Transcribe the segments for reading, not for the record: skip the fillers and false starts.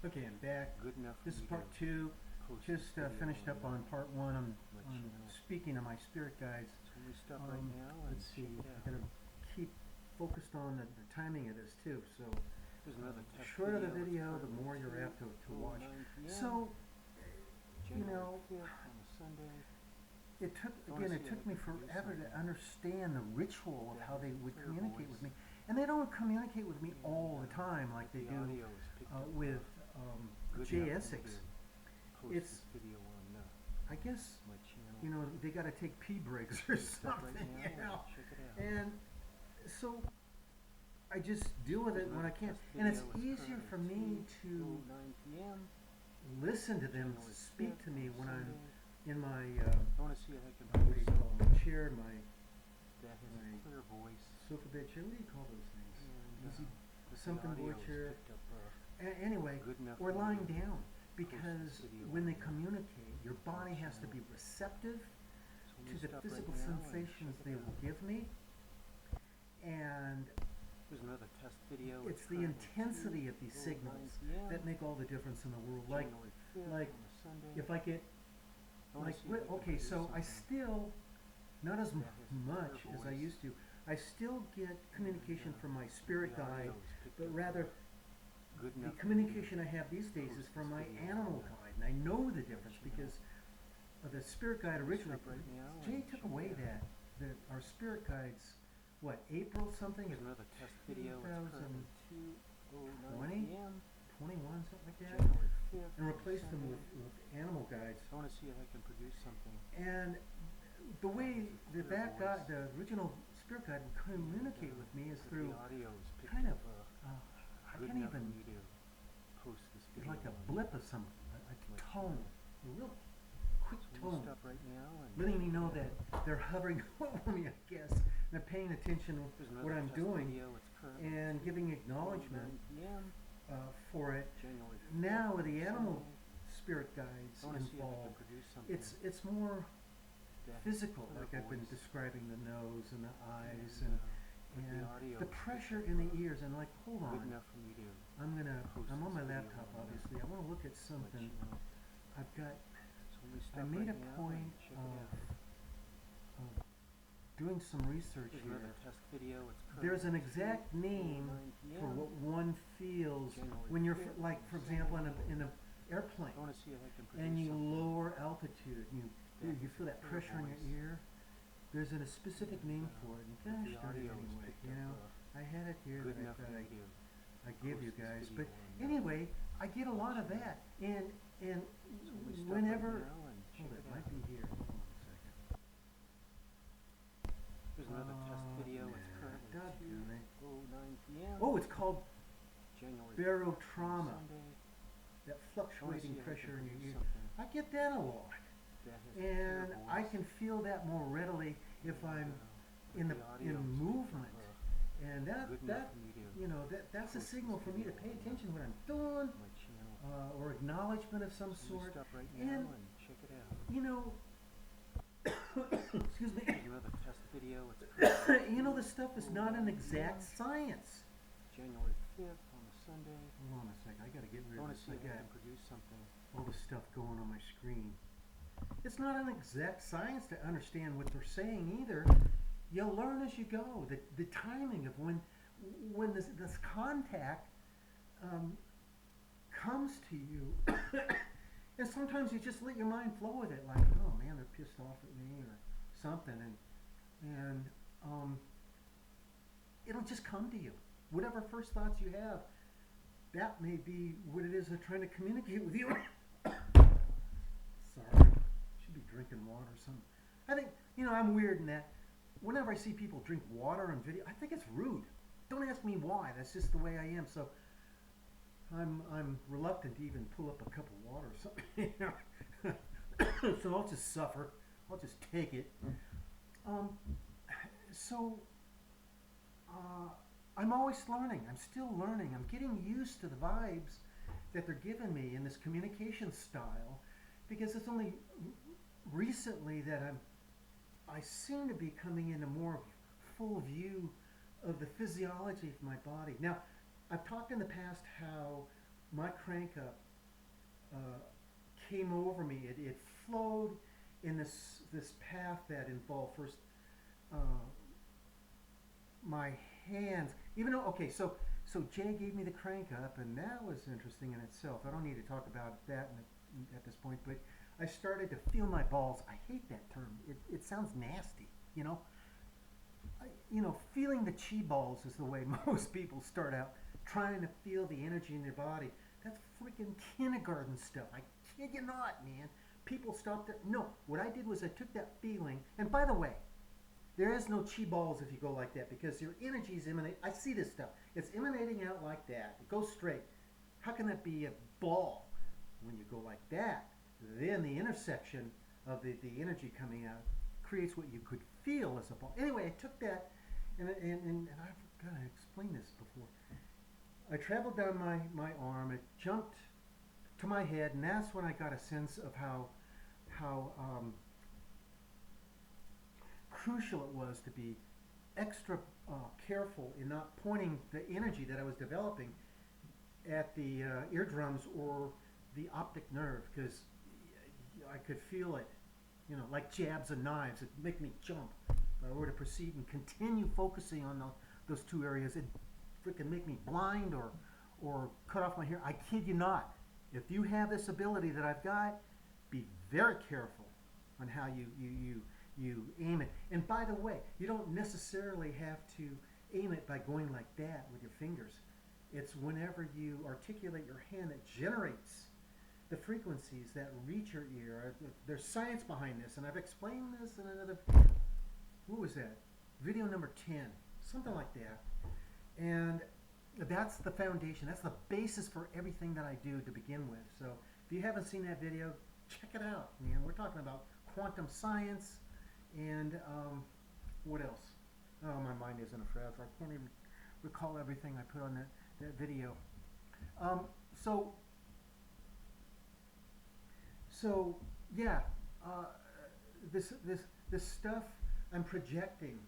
Okay, I'm back. Good enough for This is me part to two. post Just this video finished up on part one on channel. speaking of my spirit guides. So we stop right now and Let's see. check it I out. gotta keep focused on the timing of this too. So There's another the test shorter the video. video, the more you're apt to watch. 9 p.m. So you January know, 5th on a Sunday. it took me forever to understand the ritual of how they would communicate with me, and they don't communicate with me all the time like they do with Jay Essex. It's, I guess, you know, they got to take pee breaks or something, you know. And so I just deal with it when I can, and it's easier for me to listen to them speak to me when I'm in my what do you call it, my chair, my sofa bed chair. What do you call those things? Easy something boy chair. Anyway, or lying down, because when they communicate, your body has to be receptive to the physical sensations they will give me, and it's the intensity of these signals that make all the difference in the world. Like if I get okay, so I still, not as much as I used to, I still get communication from my spirit guide, but rather the communication I have these days is from my animal guide, and I know the difference because the spirit guide originally, Jay took away that our spirit guides, what, April something? There's another test video. 2020? 21, something like that, and replaced them with animal guides. I want to see if I can produce something. And the way the original spirit guide would communicate with me is through kind of, I can't even, it's like a blip of some, a tone, a real quick tone, letting me know that they're hovering over me, I guess, and they're paying attention to what I'm doing and giving acknowledgement for it. Now with the animal spirit guides involved, it's more physical, like I've been describing the nose and the eyes and the pressure in the ears, and like, hold on, I'm on my laptop obviously, I want to look at something. I made a point of doing some research here. There's an exact name for what one feels when you're, like, for example, in an airplane, and you lower altitude, and you feel that pressure in your ear. There's a specific name for it, and gosh darn it anyway, you know, I had it here that I thought I give you guys, but anyway, I get a lot of that, and whenever, hold it, might be here, hold on a second. There's another test video. It's currently 2:09 p.m. Oh, it's called January barotrauma, that fluctuating pressure in your ear. I get that a lot, and I can feel that more readily if I'm in movement, and that you know, that's a signal for me to pay attention when I'm doing, or acknowledgement of some sort. And you know, excuse me. You know, this stuff is not an exact science. January 5th on a Sunday. Hold on a second, I gotta get rid of this. I got produce something. all the stuff going on my screen. It's not an exact science to understand what they're saying either. You'll learn as you go. The timing of when this contact comes to you, and sometimes you just let your mind flow with it, like, oh man, they're pissed off at me or something, and it'll just come to you. Whatever first thoughts you have, that may be what it is they're trying to communicate with you. Sorry, should be drinking water or something. I think, you know, I'm weird in that whenever I see people drink water on video, I think it's rude. Don't ask me why. That's just the way I am. So I'm reluctant to even pull up a cup of water or something. You know? So I'll just suffer. I'll just take it. I'm always learning. I'm still learning. I'm getting used to the vibes that they're giving me in this communication style, because it's only recently that I seem to be coming into more full view of the physiology of my body. Now, I've talked in the past how my crank up came over me. It flowed in this path that involved first uh, my hands. Even though, okay, so Jay gave me the crank up, and that was interesting in itself. I don't need to talk about that at this point, but I started to feel my balls. I hate that term. It sounds nasty, you know. Feeling the chi balls is the way most people start out, trying to feel the energy in their body. That's freaking kindergarten stuff. I kid you not, man. People stopped it. No, what I did was I took that feeling, and by the way, there is no chi balls if you go like that because your energy is emanating. I see this stuff. It's emanating out like that. It goes straight. How can that be a ball when you go like that? Then the intersection of the energy coming out creates what you could feel as a ball. Anyway, I took that, and I've got to explain this before. I traveled down my arm. It jumped to my head, and that's when I got a sense of how crucial it was to be extra careful in not pointing the energy that I was developing at the eardrums or the optic nerve, because I could feel it, like jabs and knives. It make me jump. If I were to proceed and continue focusing on those two areas, it'd freaking make me blind or cut off my hair. I kid you not. If you have this ability that I've got, be very careful on how you aim it. And by the way, you don't necessarily have to aim it by going like that with your fingers. It's whenever you articulate your hand that generates the frequencies that reach your ear. There's science behind this, and I've explained this in another, what was that? Video number 10, something like that. And that's the foundation. That's the basis for everything that I do to begin with. So if you haven't seen that video, check it out, man. We're talking about quantum science and what else? Oh, my mind isn't a frazzle. I can't even recall everything I put on that video. So yeah, this stuff I'm projecting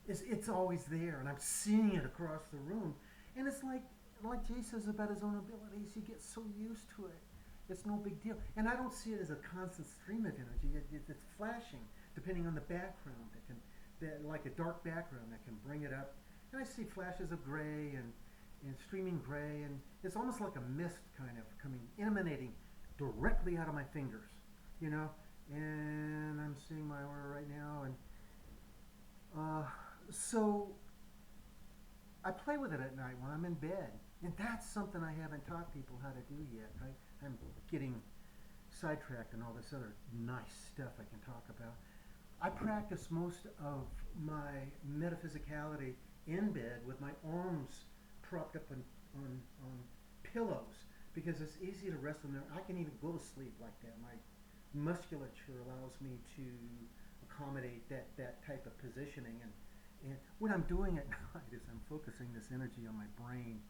it's always there, and I'm seeing it across the room. And it's like Jay says about his own abilities, you get so used to it. It's no big deal. And I don't see it as a constant stream of energy. It's flashing, depending on the background. Like a dark background that can bring it up. And I see flashes of gray and streaming gray, and it's almost like a mist kind of emanating directly out of my fingers, And I'm seeing my aura right now, and so I play with it at night when I'm in bed, and that's something I haven't taught people how to do yet. I'm getting sidetracked and all this other nice stuff I can talk about. I practice most of my metaphysicality in bed with my arms propped up on pillows, because it's easy to rest on there. I can even go to sleep like that. My musculature allows me to accommodate that type of positioning, and what I'm doing at night is I'm focusing this energy on my brain,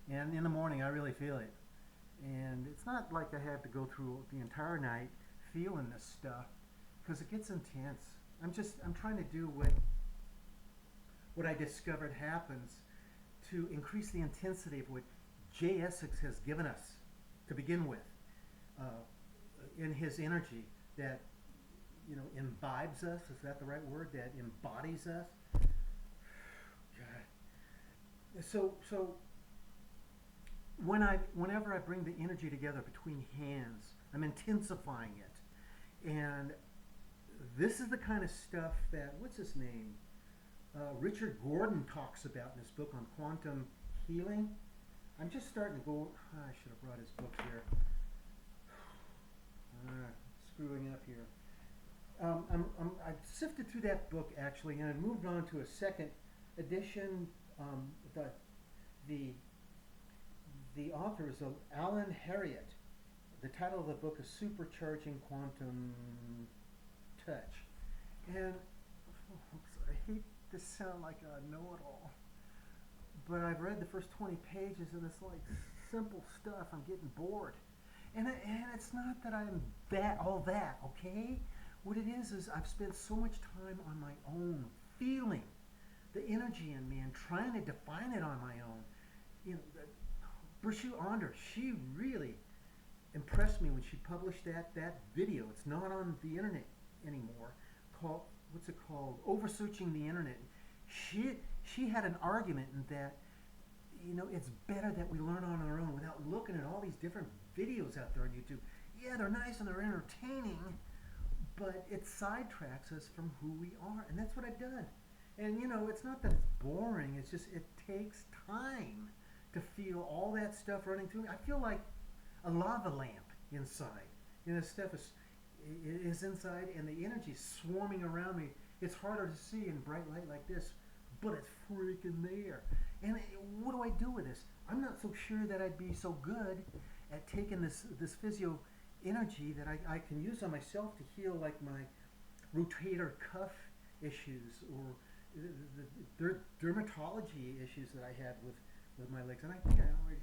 and in the morning I really feel it. And it's not like I have to go through the entire night feeling this stuff, because it gets intense. I'm trying to do what I discovered happens to increase the intensity of what Jay Essex has given us to begin with, in his energy that imbibes us. Is that the right word? That embodies us. God. So whenever I bring the energy together between hands, I'm intensifying it, and this is the kind of stuff that, what's his name? Richard Gordon talks about in his book on quantum healing. I'm just starting to go, I should have brought his book here. Screwing up here. I've sifted through that book actually, and I moved on to a second edition. The author is Alan Harriet. The title of the book is Supercharging Quantum Touch. And I hate to sound like a know-it-all, but I've read the first 20 pages and it's like simple stuff. I'm getting bored. And it's not that I'm all that, okay? What it is I've spent so much time on my own, feeling the energy in me and trying to define it on my own. Bershu Onder, she really impressed me when she published that video. It's not on the internet anymore. Called, what's it called? Over searching the internet. She had an argument in that, you know, it's better that we learn on our own without looking at all these different videos out there on YouTube. Yeah, they're nice and they're entertaining, but it sidetracks us from who we are, and that's what I've done. And you know, it's not that it's boring, it's just it takes time to feel all that stuff running through me. I feel like a lava lamp inside. You know, stuff is inside, and the energy is swarming around me. It's harder to see in bright light like this, but it's freaking there. And what do I do with this? I'm not so sure that I'd be so good at taking this physio energy that I can use on myself to heal like my rotator cuff issues or the dermatology issues that I had with my legs. And I think I already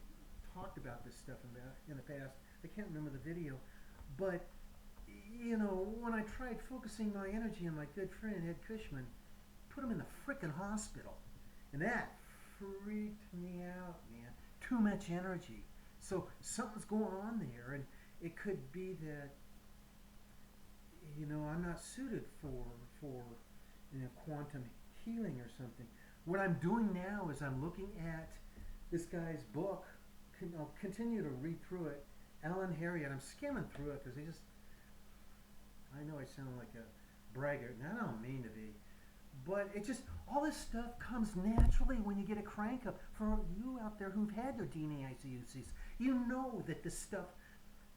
talked about this stuff in the past. I can't remember the video. But, you know, when I tried focusing my energy on my good friend Ed Cushman, put him in the frickin' hospital. And that freaked me out, man. Too much energy. So something's going on there, and it could be that, you know, I'm not suited for you know, quantum healing or something. What I'm doing now is I'm looking at this guy's book. I'll continue to read through it. Alan Harriet. I'm skimming through it because I know I sound like a braggart, and I don't mean to be. But it just, all this stuff comes naturally when you get a crank up. For you out there who've had your DNA ICUCs, you know that this stuff,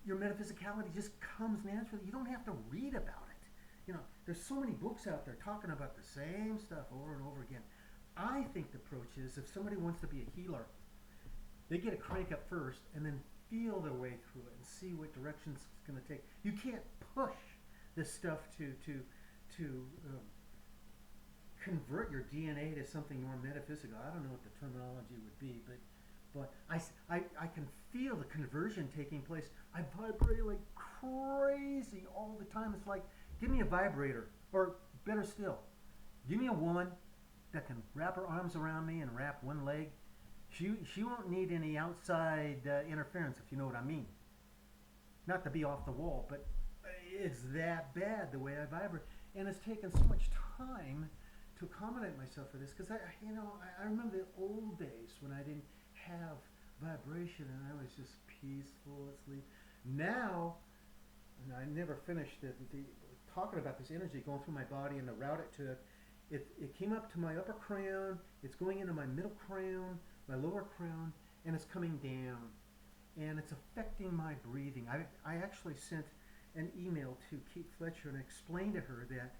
your metaphysicality just comes naturally. You don't have to read about it. You know, there's so many books out there talking about the same stuff over and over again. I think the approach is, if somebody wants to be a healer, they get a crank up first and then feel their way through it and see what directions it's going to take. You can't push this stuff to convert your DNA to something more metaphysical. I don't know what the terminology would be, but I can feel the conversion taking place. I vibrate like crazy all the time. It's like, give me a vibrator, or better still, give me a woman that can wrap her arms around me and wrap one leg. She won't need any outside interference, if you know what I mean. Not to be off the wall, but it's that bad the way I vibrate, and it's taken so much time to accommodate myself for this, because I remember the old days when I didn't have vibration and I was just peaceful asleep. Now, and I never finished the talking about this energy going through my body and the route it took. It came up to my upper crown, it's going into my middle crown, my lower crown, and it's coming down. And it's affecting my breathing. I actually sent an email to Kate Fletcher and explained to her that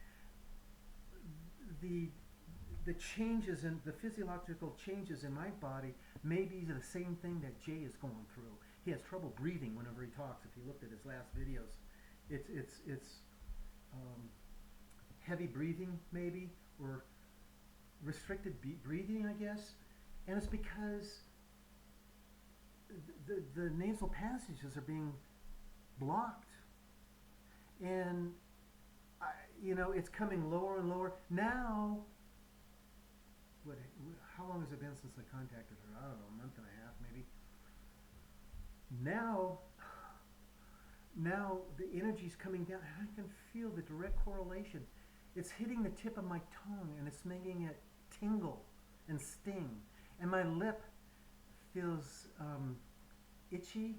the changes in the physiological changes in my body may be the same thing that Jay is going through. He has trouble breathing whenever he talks. If you looked at his last videos, it's heavy breathing maybe, or restricted breathing, I guess, and it's because the nasal passages are being blocked, and it's coming lower and lower. Now, how long has it been since I contacted her? I don't know, a month and a half maybe. Now the energy's coming down, and I can feel the direct correlation. It's hitting the tip of my tongue, and it's making it tingle and sting. And my lip feels itchy,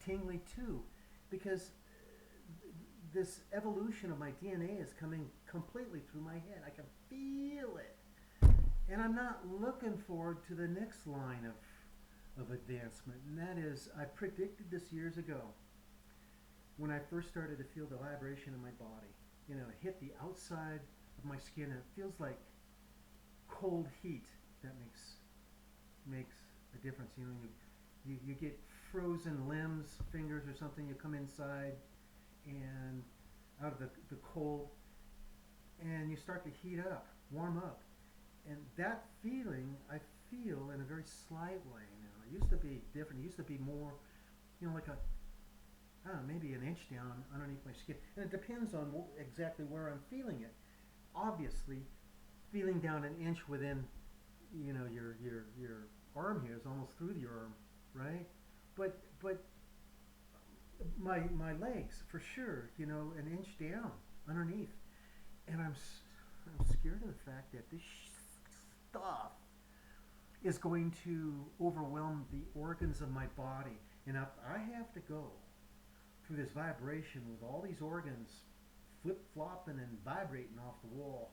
tingly too, because this evolution of my DNA is coming completely through my head. I can feel it. And I'm not looking forward to the next line of advancement, and that is, I predicted this years ago when I first started to feel the vibration in my body. It hit the outside of my skin, and it feels like cold heat. That makes a difference. You get frozen limbs, fingers or something, you come inside and out of the cold, and you start to heat up, warm up. And that feeling I feel in a very slight way now. It used to be different. It used to be more, like maybe an inch down underneath my skin. And it depends on exactly where I'm feeling it. Obviously, feeling down an inch within, your arm here is almost through your arm, right? but my legs for sure, you know, an inch down underneath, and I'm scared of the fact that this stuff is going to overwhelm the organs of my body, and if I have to go through this vibration with all these organs flip flopping and vibrating off the wall,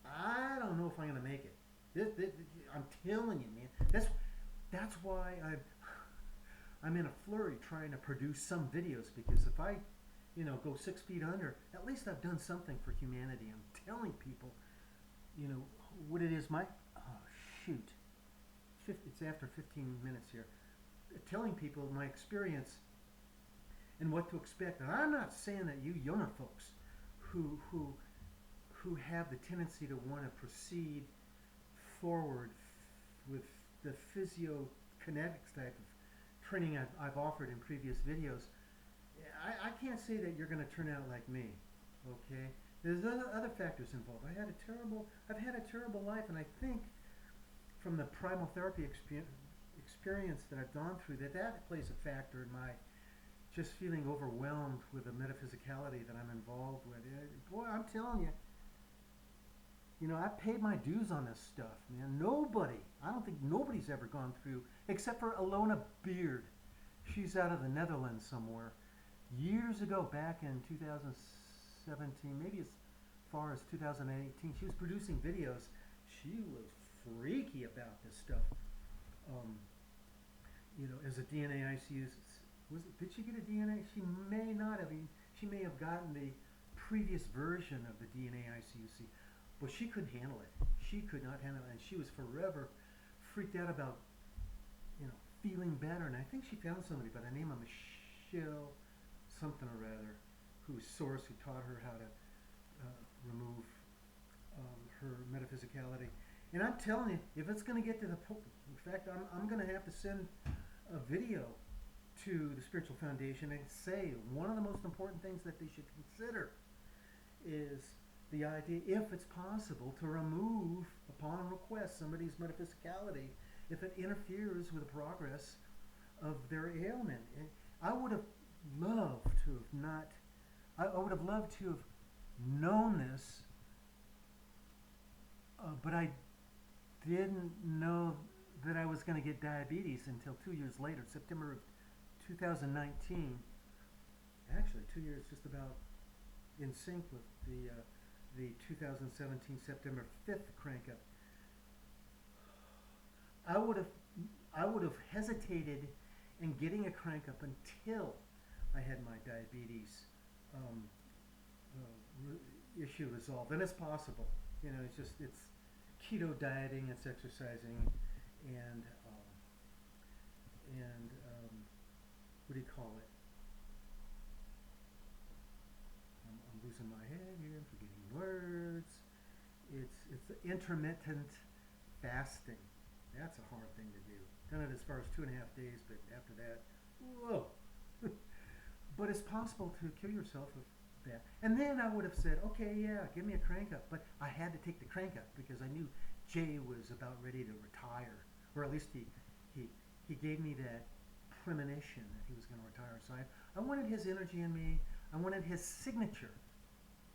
I don't know if I'm going to make it. I'm telling you, man. That's why I'm in a flurry trying to produce some videos, because if I, you know, go 6 feet under, at least I've done something for humanity. I'm telling people, you know, what it is. Oh shoot, it's after 15 minutes here. Telling people my experience and what to expect. And I'm not saying that you younger folks who have the tendency to want to proceed forward with the physiokinetics type of training I've offered in previous videos, I can't say that you're going to turn out like me, okay? There's other factors involved. I've had a terrible life, and I think from the primal therapy experience that I've gone through, that plays a factor in my just feeling overwhelmed with the metaphysicality that I'm involved with. Boy, I'm telling you, you know, I paid my dues on this stuff, man. I don't think nobody's ever gone through, except for Alona Beard. She's out of the Netherlands somewhere. Years ago, back in 2017, maybe as far as 2018, she was producing videos. She was freaky about this stuff. You know, as a DNA ICU, did she get a DNA? She may not have. She may have gotten the previous version of the DNA ICUC. But she couldn't handle it. She could not handle it, and she was forever freaked out about, you know, feeling better. And I think she found somebody by the name of Michelle something or other, whose source who taught her how to remove her metaphysicality. And I'm telling you, if it's going to get to the point, in fact, I'm going to have to send a video to the Spiritual Foundation and say one of the most important things that they should consider is the idea, if it's possible, to remove, upon request, somebody's metaphysicality if it interferes with the progress of their ailment. And I would have loved to have not, I would have loved to have known this, but I didn't know that I was going to get diabetes until 2 years later, September of 2019. Actually, 2 years just about in sync with the 2017 September 5th crank up. I would have hesitated in getting a crank up until I had my diabetes issue resolved, and it's possible. You know, it's keto dieting, it's exercising, and what do you call it? I'm losing my head here. I'm forgetting words. It's intermittent fasting. That's a hard thing to do. Done it as far as 2.5 days, but after that, whoa. But it's possible to kill yourself with that. And then I would have said, okay, yeah, give me a crank up. But I had to take the crank up because I knew Jay was about ready to retire, or at least he gave me that premonition that he was going to retire. So I wanted his energy in me. I wanted his signature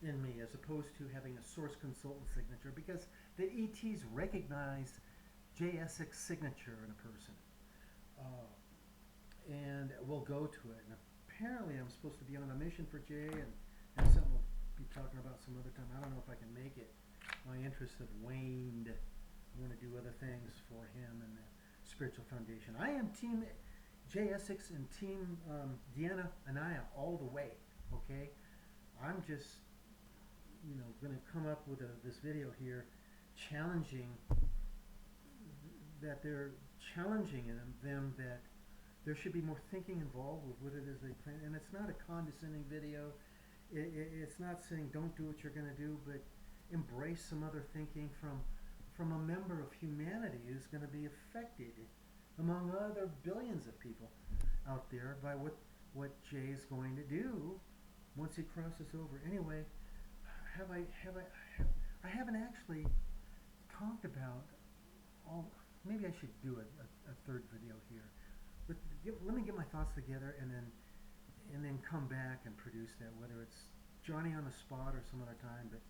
in me, as opposed to having a source consultant signature, because the ETs recognize Jay Essex's signature in a person, and we'll go to it. And apparently I'm supposed to be on a mission for Jay, and that's something we'll be talking about some other time. I don't know if I can make it. My interests have waned. I want to do other things for him and the Spiritual Foundation. I am Team Jay Essex and Team Deanna Anaya all the way, okay? I'm just, you know, going to come up with this video here challenging that they're challenging them that there should be more thinking involved with what it is they plan. And it's not a condescending video. It's not saying don't do what you're going to do, but embrace some other thinking from a member of humanity who's going to be affected, among other billions of people out there, by what Jay is going to do once he crosses over. Anyway, I haven't actually talked about all. Maybe I should do a third video here. But let me get my thoughts together and then come back and produce that, whether it's Johnny on the spot or some other time. But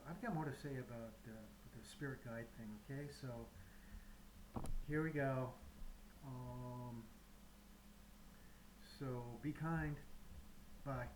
I've got more to say about the spirit guide thing. Okay, so here we go. So be kind. Bye.